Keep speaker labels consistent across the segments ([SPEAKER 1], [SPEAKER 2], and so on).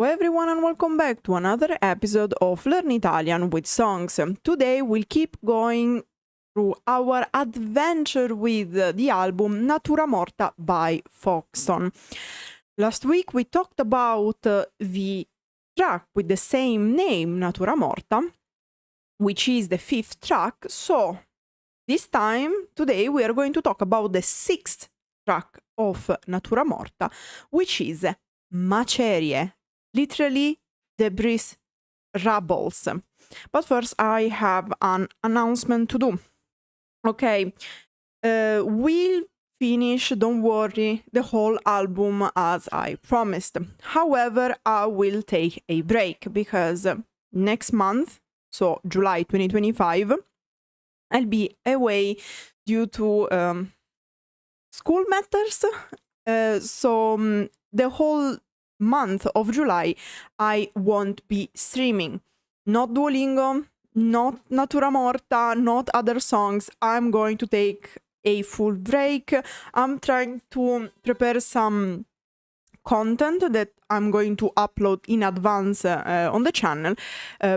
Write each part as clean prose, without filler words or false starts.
[SPEAKER 1] Hello everyone and welcome back to another episode of Learn Italian with Songs. Today we'll keep going through our adventure with the album Natura Morta by Folkstone. Last week we talked about the track with the same name, Natura Morta, which is the 5th track. So this time, today, we are going to talk about the 6th track of Natura Morta, which is Macerie. Literally, debris, rubbles. But first, I have an announcement to do. Okay, we'll finish, don't worry, the whole album as I promised. However, I will take a break because next month, so July 2025, I'll be away due to school matters. So the whole month of July, I won't be streaming. Not Duolingo, not Natura Morta, not other songs. I'm going to take a full break. I'm trying to prepare some content that I'm going to upload in advance on the channel.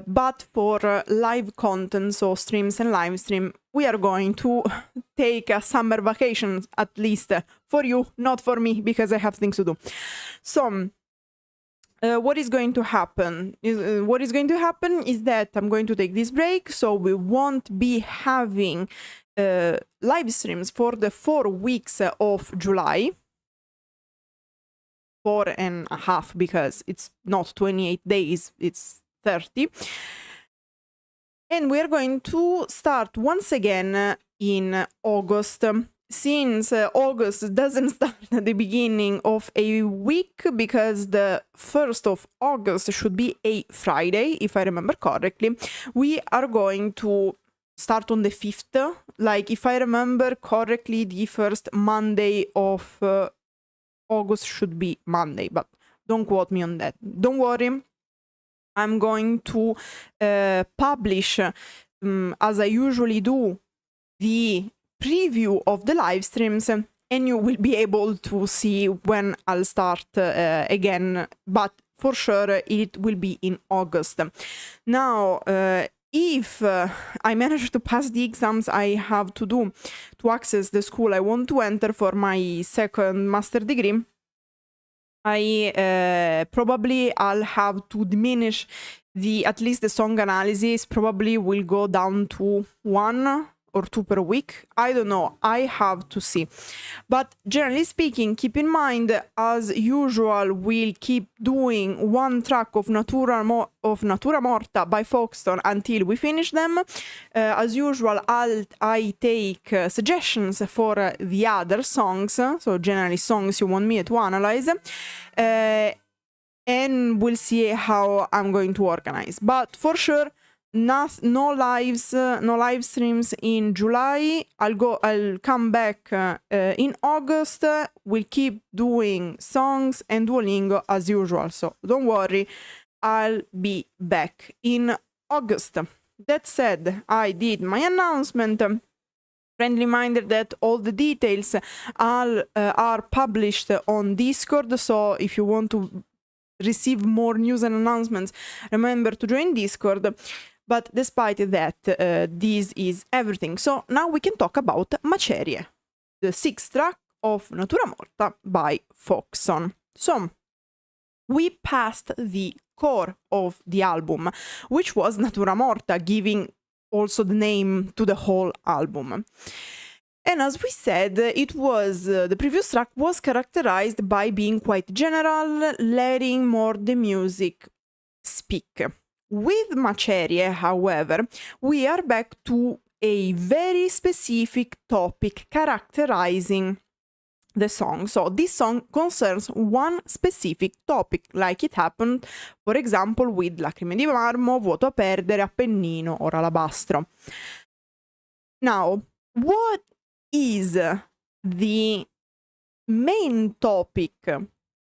[SPEAKER 1] But for live content, so streams and live stream, we are going to take a summer vacation, at least for you, not for me, because I have things to do. So what is going to happen is that I'm going to take this break, so we won't be having live streams for the 4 weeks of July. 4.5, because it's not 28 days, it's 30. And we're going to start once again in August. Since August doesn't start at the beginning of a week, because the 1st of August should be a Friday, if I remember correctly, we are going to start on the 5th. Like, if I remember correctly, the first Monday of August should be Monday, but don't quote me on that. Don't worry, I'm going to publish, as I usually do, the preview of the live streams, and you will be able to see when I'll start again, but for sure it will be in August. Now, if I manage to pass the exams I have to do to access the school I want to enter for my second master degree, I'll have to diminish at least the song analysis. Probably will go down to 1 or 2 per week. I don't know, I have to see. But generally speaking, keep in mind, as usual, we'll keep doing 1 track of Natura Morta by Folkstone until we finish them. As usual, I take suggestions for the other songs, so generally songs you want me to analyze, and we'll see how I'm going to organize. But for sure, no live streams in July. I'll come back in August. We'll keep doing songs and Duolingo as usual, so don't worry, I'll be back in August. That said, I did my announcement. Friendly reminder that all the details are published on Discord, so if you want to receive more news and announcements, remember to join Discord. But despite that, this is everything. So now we can talk about Macerie, the 6th track of Natura Morta by Folkstone. So we passed the core of the album, which was Natura Morta, giving also the name to the whole album. And as we said, it was the previous track was characterized by being quite general, letting more the music speak. With Macerie, however, we are back to a very specific topic characterizing the song. So this song concerns one specific topic, like it happened, for example, with Lacrime di Marmo, Vuoto a perdere, Appennino, or Alabastro. Now, what is the main topic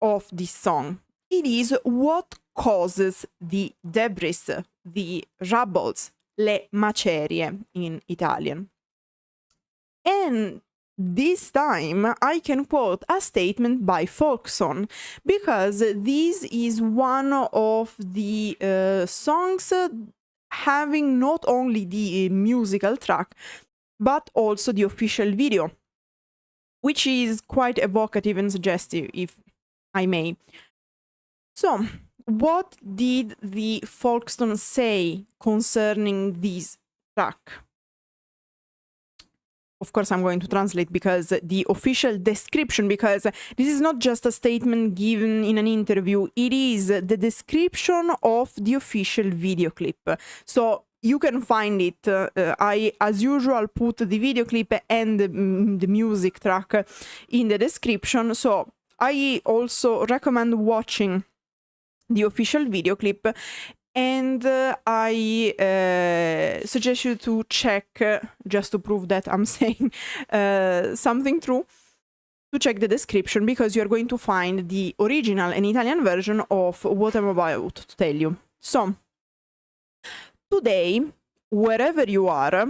[SPEAKER 1] of this song? It is what causes the debris, the rubbles, le macerie in Italian. And this time I can quote a statement by Folkstone, because this is one of the songs having not only the musical track, but also the official video, which is quite evocative and suggestive, if I may. So, what did the Folkstone say concerning this track? Of course, I'm going to translate because the official description, because this is not just a statement given in an interview, it is the description of the official video clip. So you can find it. I, as usual, put the video clip and the music track in the description. So I also recommend watching the official video clip. And I suggest you to check, just to prove that I'm saying something true, to check the description, because you're going to find the original and Italian version of what I'm about to tell you. So, today, wherever you are,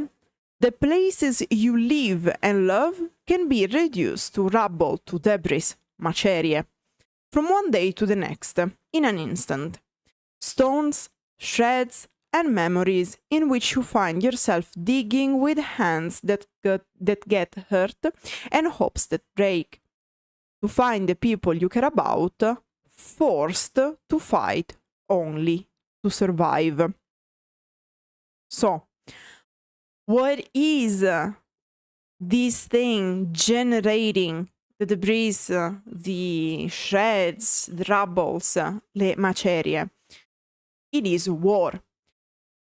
[SPEAKER 1] the places you live and love can be reduced to rubble, to debris, macerie, from one day to the next, in an instant. Stones, shreds, and memories in which you find yourself digging with hands that get hurt and hopes that break. To find the people you care about, forced to fight only to survive. So, what is this thing generating the debris, the shreds, the rubbles, le macerie? It is war.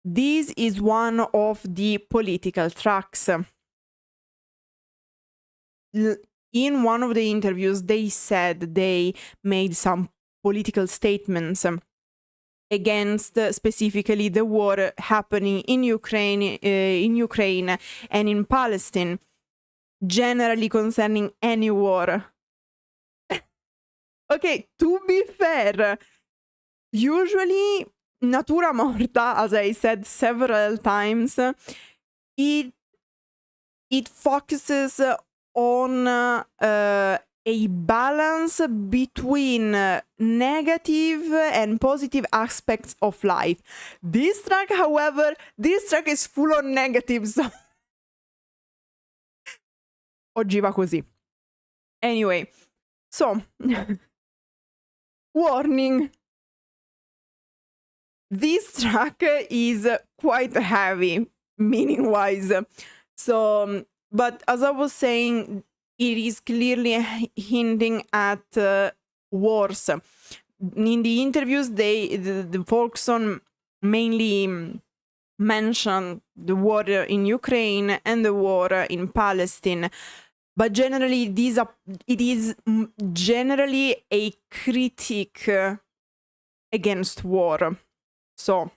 [SPEAKER 1] This is one of the political tracks. In one of the interviews, they said they made some political statements against specifically the war happening in Ukraine and in Palestine, generally concerning any war. Okay, to be fair, usually Natura Morta, as I said several times, it focuses on a balance between negative and positive aspects of life. This track, however, is full on negatives. Oggi va così. Anyway, so, warning. This track is quite heavy, meaning-wise. So, but as I was saying, it is clearly hinting at wars. In the interviews, the Folkstone mainly mention the war in Ukraine and the war in Palestine. But generally, it is generally a critique against war. So,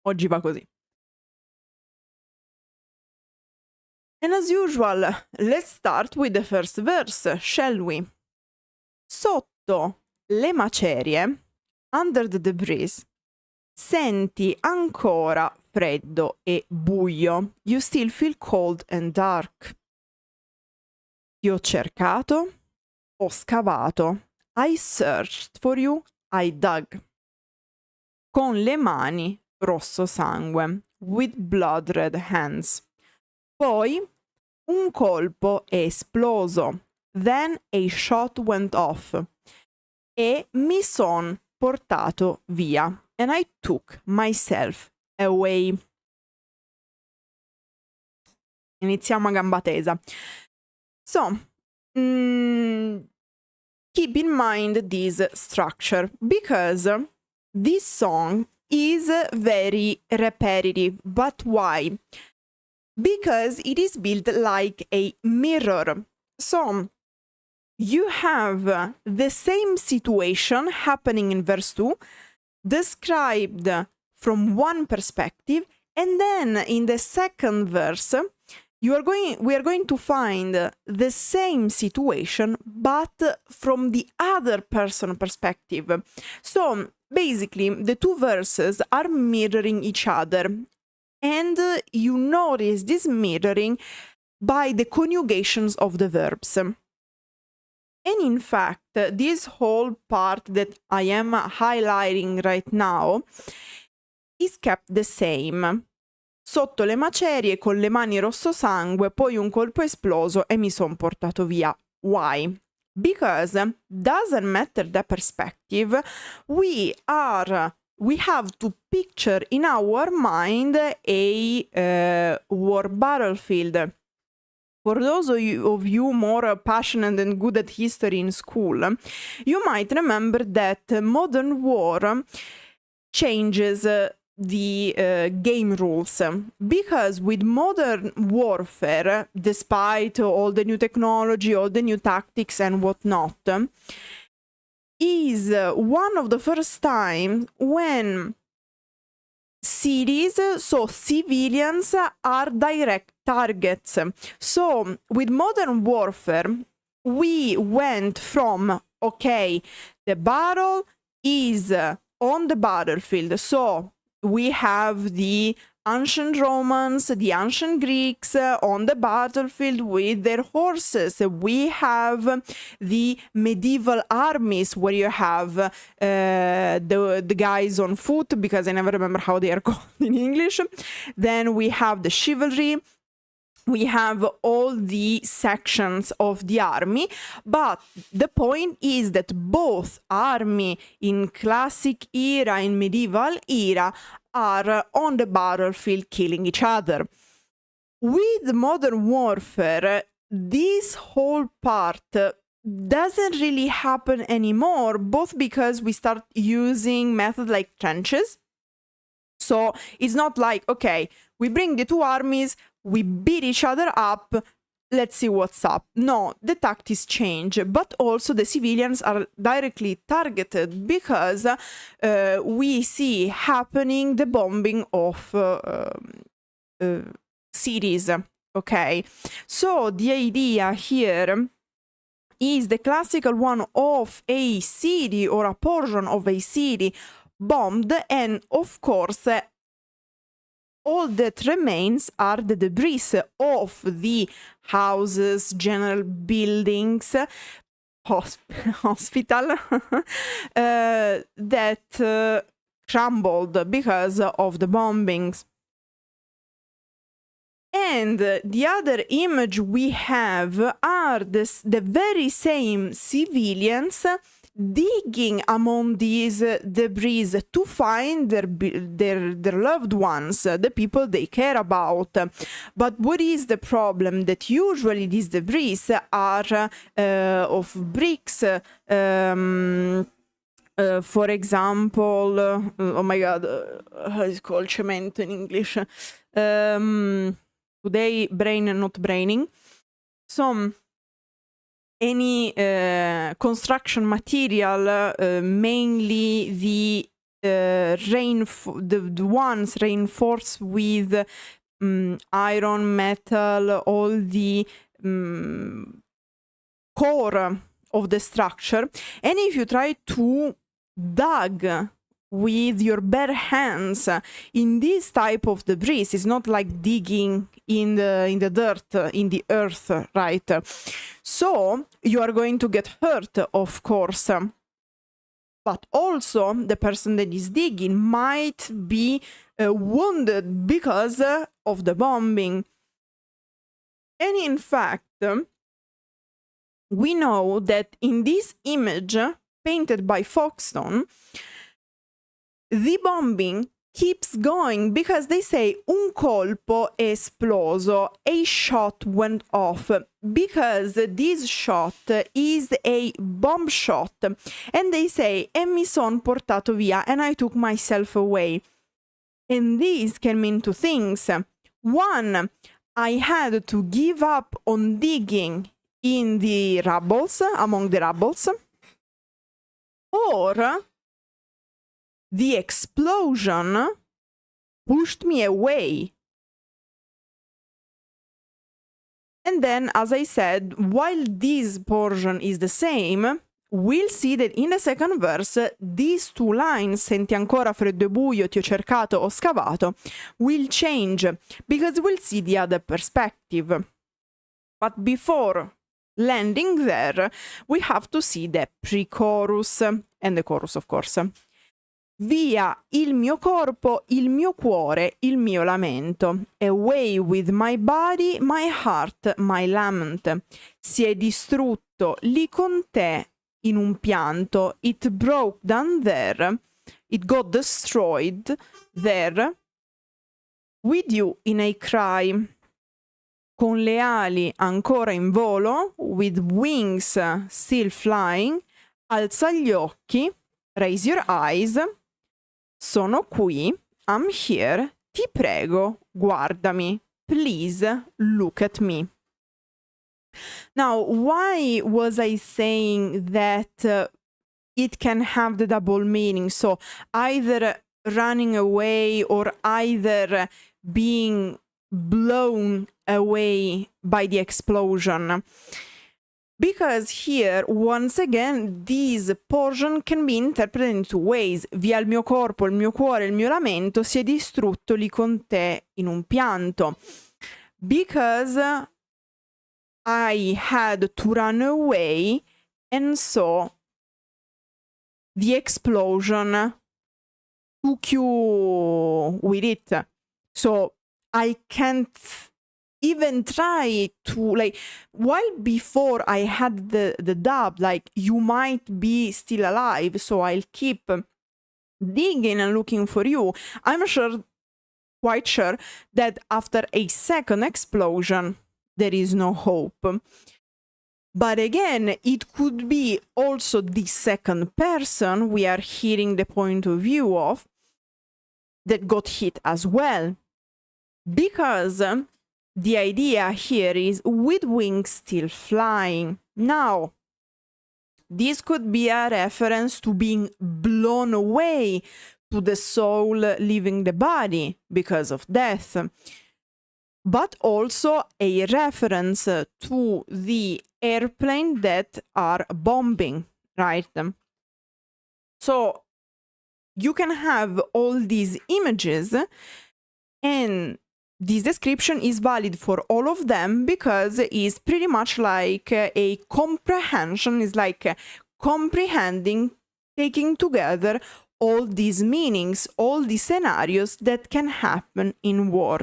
[SPEAKER 1] oggi va così. And as usual, let's start with the first verse, shall we? Sotto le macerie, under the debris, senti ancora freddo e buio. You still feel cold and dark. Ti ho cercato, ho scavato. I searched for you, I dug. Con le mani rosso sangue, with blood red hands. Poi un colpo è esploso, then a shot went off, e mi son portato via, and I took myself away. Iniziamo a gamba tesa. So, keep in mind this structure, because this song is very repetitive. But why? Because it is built like a mirror. So, you have the same situation happening in verse 2, described from one perspective, and then in the second verse, we are going to find the same situation, but from the other person perspective. So, basically, the two verses are mirroring each other. And you notice this mirroring by the conjugations of the verbs. And in fact, this whole part that I am highlighting right now is kept the same. Sotto le macerie con le mani rosso sangue, poi un colpo esploso e mi son portato via. Why? Because doesn't matter the perspective, we have to picture in our mind a war battlefield. For those of you more passionate and good at history in school, you might remember that modern war changes the game rules, because with modern warfare, despite all the new technology, all the new tactics and whatnot, is one of the first times when cities, so civilians, are direct targets. So with modern warfare, we went from, okay, the battle is on the battlefield, so we have the ancient Romans, the ancient Greeks on the battlefield with their horses. We have the medieval armies where you have the guys on foot, because I never remember how they are called in English. Then we have the chivalry. We have all the sections of the army, but the point is that both army in classic era, in medieval era, are on the battlefield killing each other. With modern warfare, this whole part doesn't really happen anymore, both because we start using methods like trenches. So it's not like, okay, we bring the two armies, we beat each other up, let's see what's up. No, the tactics change, but also the civilians are directly targeted, because we see happening the bombing of cities, okay? So the idea here is the classical one of a city or a portion of a city bombed, and of course all that remains are the debris of the houses, general buildings, hospital that crumbled because of the bombings. And the other image we have are the very same civilians digging among these debris to find their loved ones, the people they care about. But what is the problem? That usually these debris are of bricks, for example, oh my god, how is it called? Cemento in English. Today, brain and not braining. So, any construction material, mainly the ones reinforced with iron, metal, all the core of the structure. And if you try to dig with your bare hands in this type of debris, it's not like digging in the dirt, in the earth, right? So you are going to get hurt, of course, but also the person that is digging might be wounded because of the bombing. And in fact, we know that in this image painted by Folkstone, the bombing keeps going because they say un colpo è esploso, a shot went off, because this shot is a bomb shot, and they say e mi son portato via, and I took myself away. And this can mean two things. One, I had to give up on digging in the rubbles, among the rubbles, or the explosion pushed me away. And then, as I said, while this portion is the same, we'll see that in the second verse, these two lines, senti ancora freddo e buio, ti ho cercato, ho scavato, will change, because we'll see the other perspective. But before landing there, we have to see the pre-chorus and the chorus, of course. Via il mio corpo, il mio cuore, il mio lamento. Away with my body, my heart, my lament. Si è distrutto lì con te in un pianto. It broke down there. It got destroyed there. With you in a cry. Con le ali ancora in volo. With wings still flying. Alza gli occhi. Raise your eyes. Sono qui, I'm here, ti prego, guardami, please look at me. Now, why was I saying that it can have the double meaning? So either running away or either being blown away by the explosion. Because here, once again, this portion can be interpreted in two ways. Via il mio corpo, il mio cuore, il mio lamento, si è distrutto lì con te in un pianto. Because I had to run away and so the explosion took you with it. So I can't even try to, like, while before I had the dub, like, you might be still alive, so I'll keep digging and looking for you. I'm quite sure that after a second explosion, there is no hope. But again, it could be also the second person we are hearing the point of view of that got hit as well. Because the idea here is with wings still flying. Now, this could be a reference to being blown away, to the soul leaving the body because of death, but also a reference to the airplane that are bombing, right? So you can have all these images, and this description is valid for all of them because it's pretty much like a comprehension, is like comprehending, taking together all these meanings, all these scenarios that can happen in war.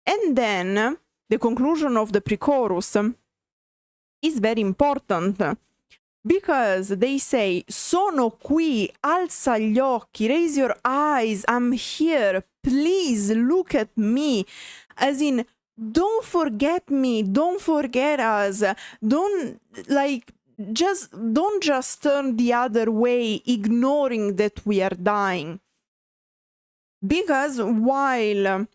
[SPEAKER 1] And then the conclusion of the pre-chorus is very important because they say, sono qui, alza gli occhi, raise your eyes, I'm here, please look at me. As in, don't forget me, don't forget us, don't just turn the other way, ignoring that we are dying. Because while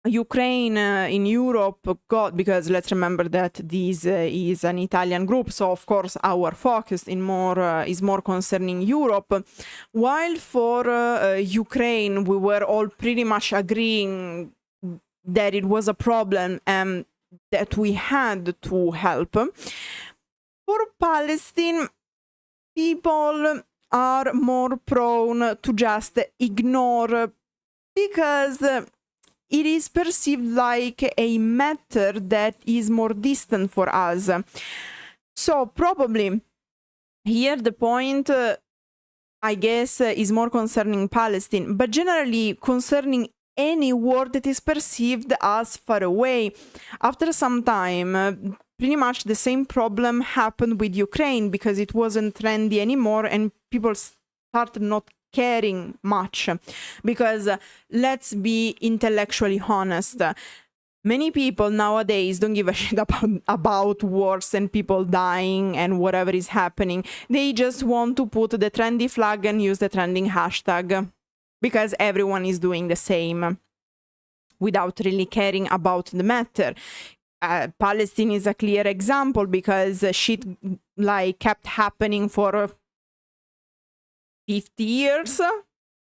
[SPEAKER 1] Ukraine in Europe got, because let's remember that this is an Italian group, so of course our focus is more concerning Europe, while for Ukraine we were all pretty much agreeing that it was a problem and that we had to help. For Palestine, people are more prone to just ignore because it is perceived like a matter that is more distant for us. So probably here the point, I guess, is more concerning Palestine, but generally concerning any war that is perceived as far away. After some time, pretty much the same problem happened with Ukraine because it wasn't trendy anymore and people started not caring much. Because let's be intellectually honest, many people nowadays don't give a shit about wars and people dying and whatever is happening. They just want to put the trendy flag and use the trending hashtag because everyone is doing the same without really caring about the matter. Palestine is a clear example because shit like kept happening for 50 years,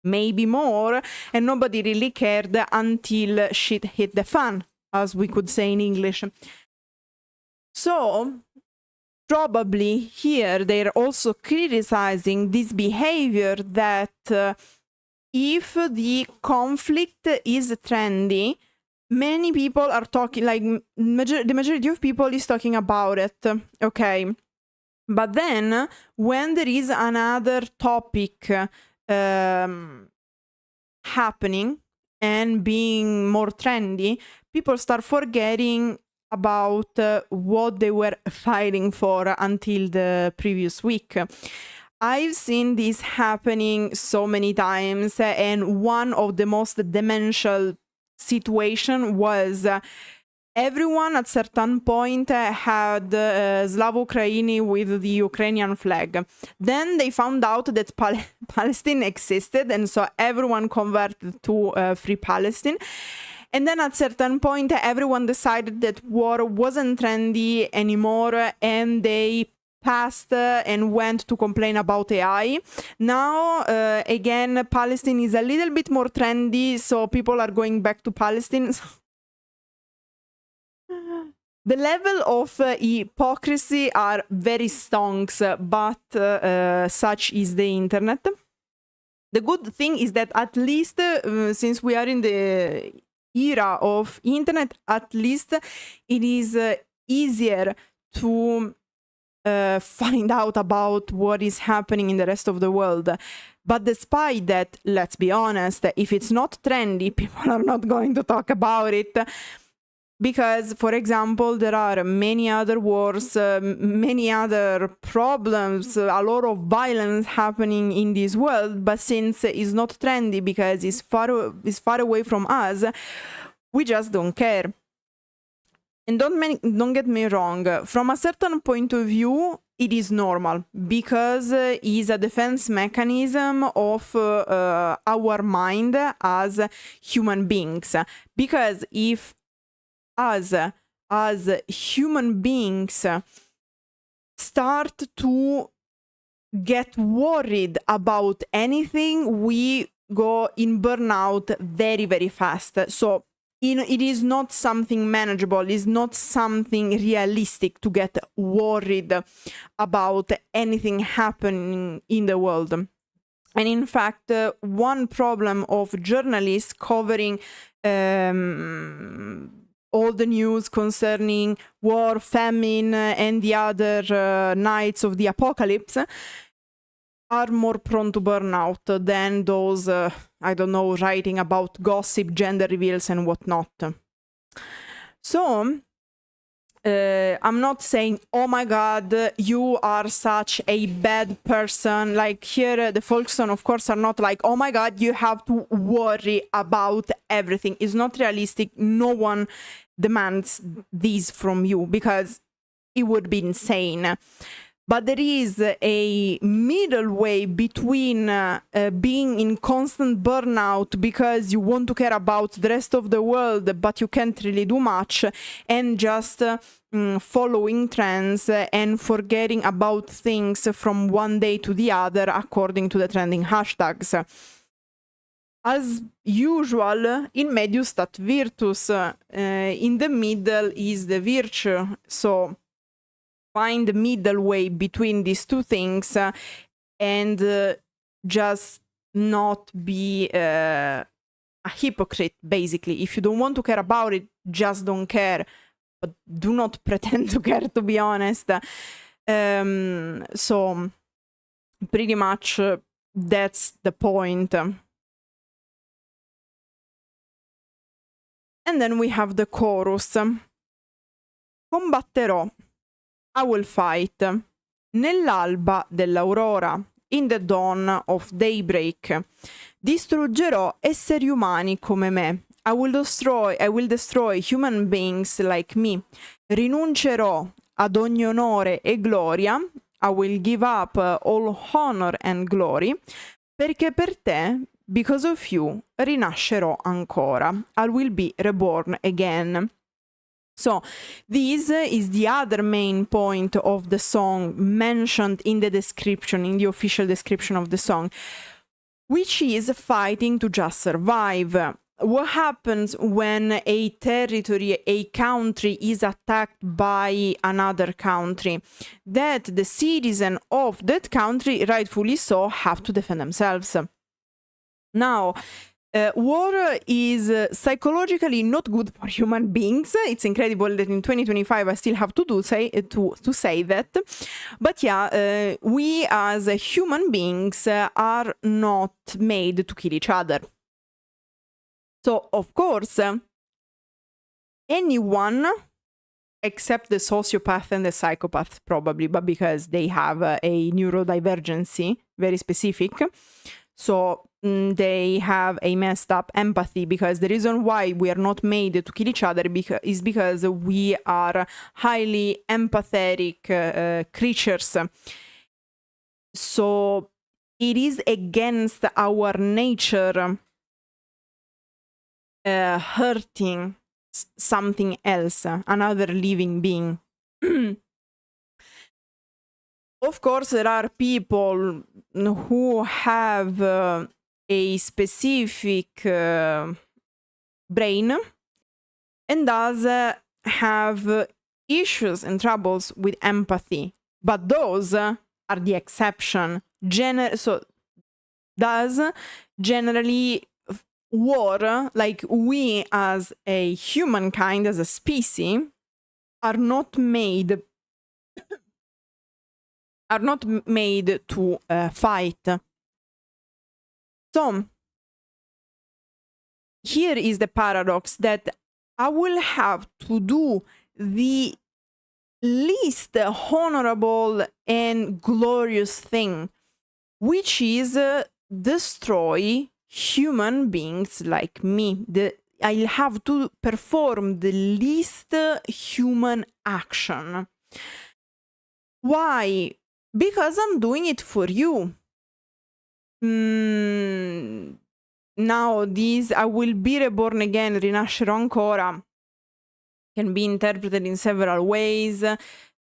[SPEAKER 1] maybe more, and nobody really cared until shit hit the fan, as we could say in English. So probably here they're also criticizing this behavior that if the conflict is trendy, many people are talking, like the majority of people is talking about it, okay? But then when there is another topic happening and being more trendy, people start forgetting about what they were fighting for until the previous week. I've seen this happening so many times, and one of the most dementia situation was everyone at certain point had Slavo Ukraini with the Ukrainian flag. Then they found out that Palestine existed, and so everyone converted to Free Palestine. And then at certain point, everyone decided that war wasn't trendy anymore, and they passed and went to complain about AI. Now, again, Palestine is a little bit more trendy, so people are going back to Palestine. The level of hypocrisy are very stonks, but such is the internet. The good thing is that at least, since we are in the era of internet, at least it is easier to find out about what is happening in the rest of the world. But despite that, let's be honest, if it's not trendy, people are not going to talk about it. Because, for example, there are many other wars, many other problems, a lot of violence happening in this world, but since it's not trendy because it's far away from us, we just don't care. And don't get me wrong, from a certain point of view, it is normal, because it's a defense mechanism of our mind as human beings. Because if us as human beings start to get worried about anything, we go in burnout very, very fast. So it is not something manageable, it's not something realistic to get worried about anything happening in the world. And in fact, one problem of journalists covering all the news concerning war, famine, and the other nights of the apocalypse are more prone to burnout than those, I don't know, writing about gossip, gender reveals, and whatnot. So, I'm not saying, oh my god, you are such a bad person. Like here, the Folkstone, of course, are not like, oh my god, you have to worry about everything. It's not realistic. No one demands this from you because it would be insane. But there is a middle way between being in constant burnout because you want to care about the rest of the world, but you can't really do much, and just following trends and forgetting about things from one day to the other according to the trending hashtags. As usual, in medium stat virtus, in the middle is the virtue, so find the middle way between these two things and just not be a hypocrite, basically. If you don't want to care about it, just don't care. But do not pretend to care, to be honest. So, pretty much that's the point. And then we have the chorus. Combatterò. I will fight. Nell'alba dell'aurora, in the dawn of daybreak. Distruggerò esseri umani come me. I will destroy human beings like me. Rinuncerò ad ogni onore e gloria. I will give up all honor and glory. Perché per te, because of you, rinascerò ancora. I will be reborn again. So, this is the other main point of the song mentioned in the description, in the official description of the song, which is fighting to just survive. What happens when a territory, a country is attacked by another country? That the citizens of that country, rightfully so, have to defend themselves. Now, War is psychologically not good for human beings. It's incredible that in 2025 I still have to say that. But yeah, we as human beings are not made to kill each other. So, of course, anyone except the sociopath and the psychopath probably, but because they have a neurodivergency, very specific. So they have a messed up empathy, because the reason why we are not made to kill each other is because we are highly empathetic creatures. So it is against our nature hurting something else, another living being. Of course, there are people who have a specific brain and thus have issues and troubles with empathy, but those are the exception. So thus, generally, war, like we as a humankind, as a species, are not made to fight. So here is the paradox, that I will have to do the least honorable and glorious thing, which is destroy human beings like me. I'll have to perform the least human action. Why? Because I'm doing it for you. Now this I will be reborn again, rinascerò ancora, can be interpreted in several ways.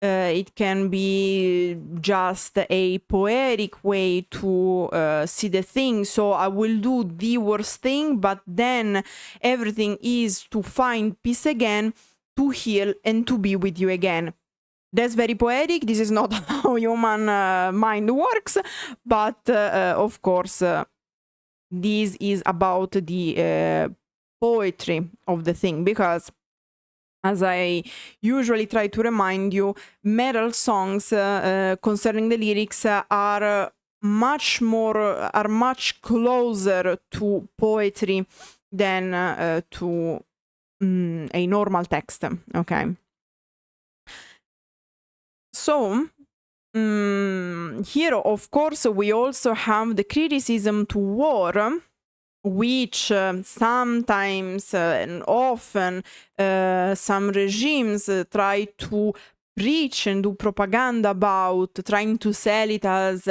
[SPEAKER 1] It can be just a poetic way to see the thing. So I will do the worst thing, but then everything is to find peace again, to heal, and to be with you again. That's very poetic. This is not how human mind works, but of course, this is about the poetry of the thing, because as I usually try to remind you, metal songs concerning the lyrics are much closer to poetry than to a normal text, okay? So, here, of course, we also have the criticism to war, which sometimes and often some regimes try to preach and do propaganda about, trying to sell it as,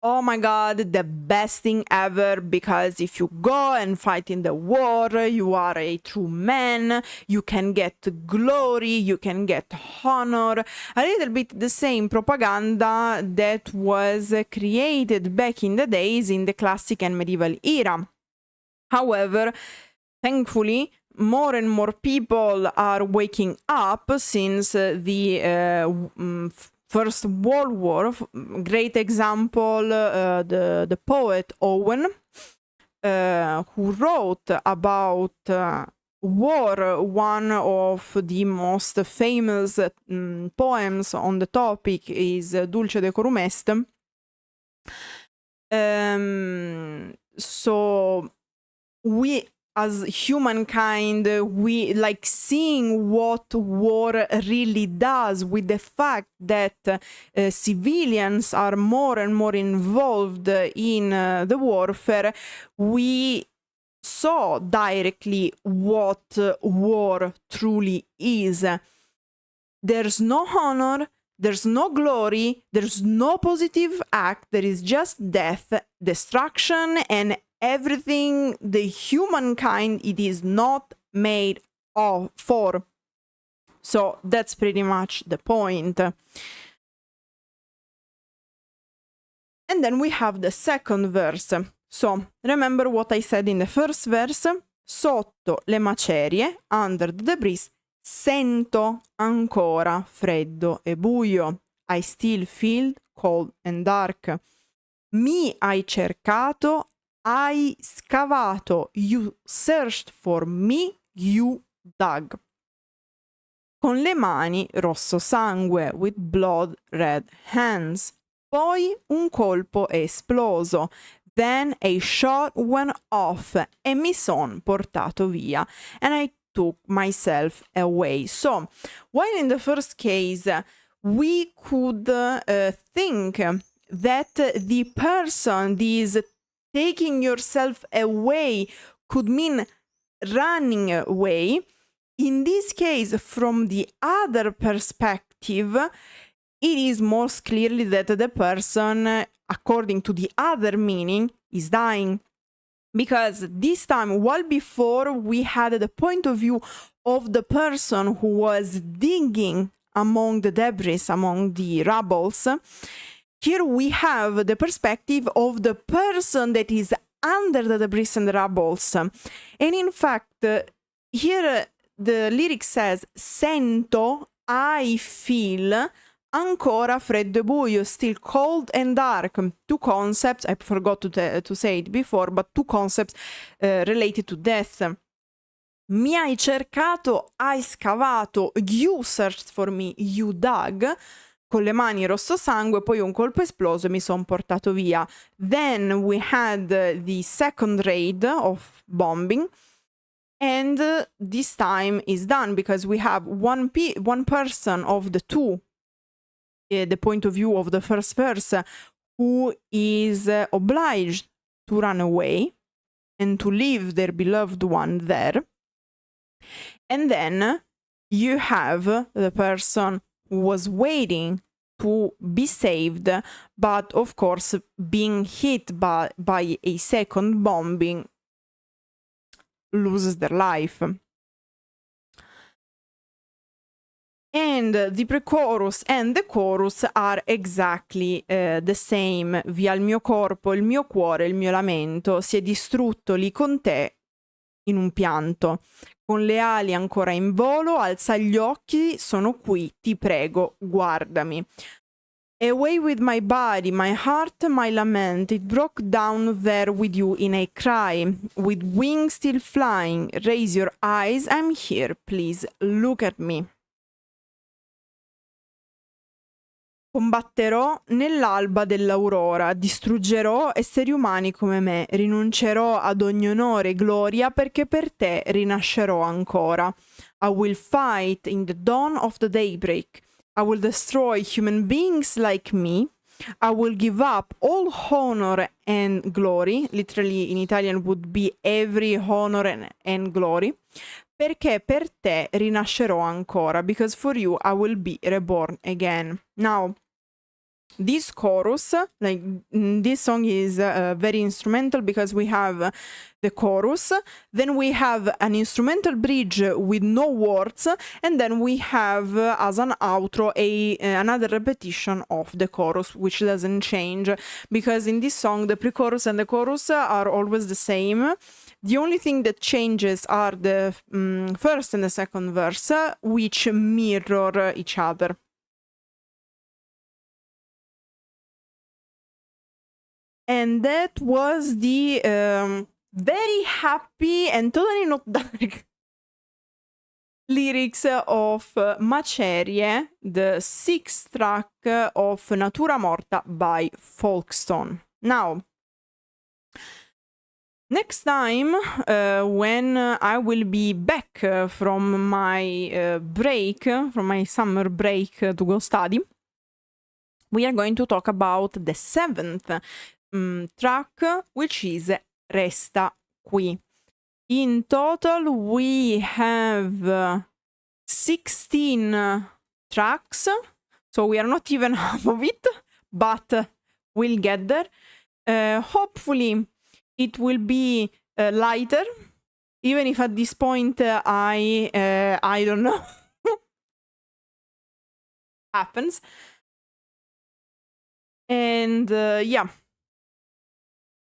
[SPEAKER 1] oh my god, the best thing ever, because if you go and fight in the war, you are a true man, you can get glory, you can get honor. A little bit the same propaganda that was created back in the days in the classic and medieval era. However, thankfully, more and more people are waking up since the First World War. Great example, the poet Owen, who wrote about war. One of the most famous poems on the topic is Dulce Decorum Est. So we as humankind, we like seeing what war really does, with the fact that civilians are more and more involved in the warfare. We saw directly what war truly is. There's no honor, there's no glory, there's no positive act, there is just death, destruction, and everything the humankind it is not made for. So that's pretty much the point. And then we have the second verse. So remember what I said in the first verse? Sotto le macerie, under the debris, sento ancora freddo e buio. I still feel cold and dark. Mi hai cercato hai scavato, you searched for me, you dug. Con le mani, rosso sangue, with blood red hands. Poi un colpo è esploso. Then a shot went off e mi son portato via. And I took myself away. So, while in the first case we could think that the person, this taking yourself away, could mean running away, in this case, from the other perspective, it is most clearly that the person, according to the other meaning, is dying. Because this time, while before we had the point of view of the person who was digging among the debris, among the rubbles, here we have the perspective of the person that is under the debris and the rubbles. And in fact, here the lyric says, sento, I feel, ancora freddo e buio, still cold and dark. Two concepts, I forgot to say it before, but two concepts related to death. Mi hai cercato, hai scavato, you searched for me, you dug, con le mani rosso sangue, poi un colpo esploso e mi son portato via. Then we had the second raid of bombing, and this time is done because we have one person of the two, the point of view of the first person, who is obliged to run away and to leave their beloved one there. And then you have the person who was waiting to be saved, but of course being hit by a second bombing loses their life. And the pre-chorus and the chorus are exactly the same. Via il mio corpo, il mio cuore, il mio lamento, si è distrutto lì con te in un pianto. Con le ali ancora in volo, alza gli occhi, sono qui, ti prego, guardami. Away with my body, my heart, my lament, it broke down there with you in a cry, with wings still flying, raise your eyes, I'm here, please, look at me. Combatterò nell'alba dell'aurora, distruggerò esseri umani come me, rinuncerò ad ogni onore e gloria perché per te rinascerò ancora. I will fight in the dawn of the daybreak. I will destroy human beings like me. I will give up all honor and glory. Literally in Italian would be every honor and glory. Perché per te rinascerò ancora. Because for you I will be reborn again. Now, this chorus, like this song is very instrumental because we have the chorus, then we have an instrumental bridge with no words, and then we have as an outro another repetition of the chorus, which doesn't change because in this song the pre-chorus and the chorus are always the same. The only thing that changes are the first and the second verse, which mirror each other. And that was the very happy and totally not dark lyrics of Macerie, the 6th track of Natura Morta by Folkstone. Now, next time, when I will be back from my break, from my summer break to go study, we are going to talk about the 7th track, which is Resta qui. In total, we have 16 tracks, so we are not even half of it, but we'll get there. Hopefully, it will be lighter, even if at this point I don't know happens. And yeah.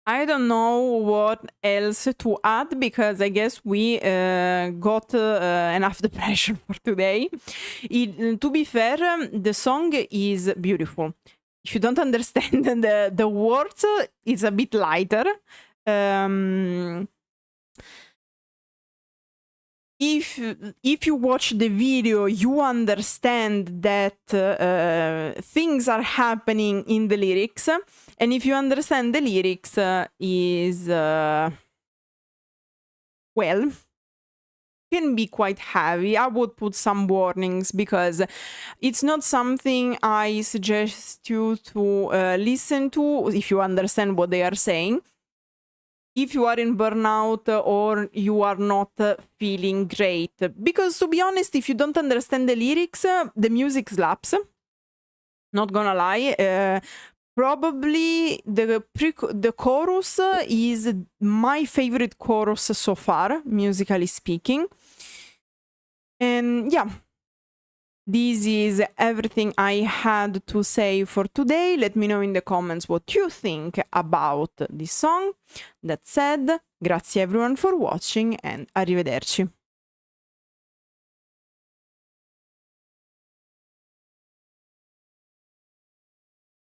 [SPEAKER 1] I don't know what else to add because I guess we got enough the pressure for today. To be fair, the song is beautiful. If you don't understand the words, it's a bit lighter. If you watch the video, you understand that things are happening in the lyrics, and if you understand the lyrics, well, can be quite heavy. I would put some warnings because it's not something I suggest you to listen to if you understand what they are saying. If you are in burnout or you are not feeling great. Because to be honest, if you don't understand the lyrics, the music slaps. Not gonna lie. Probably the chorus is my favorite chorus so far, musically speaking. And yeah. This is everything I had to say for today. Let me know in the comments what you think about this song. That said, grazie everyone for watching and arrivederci.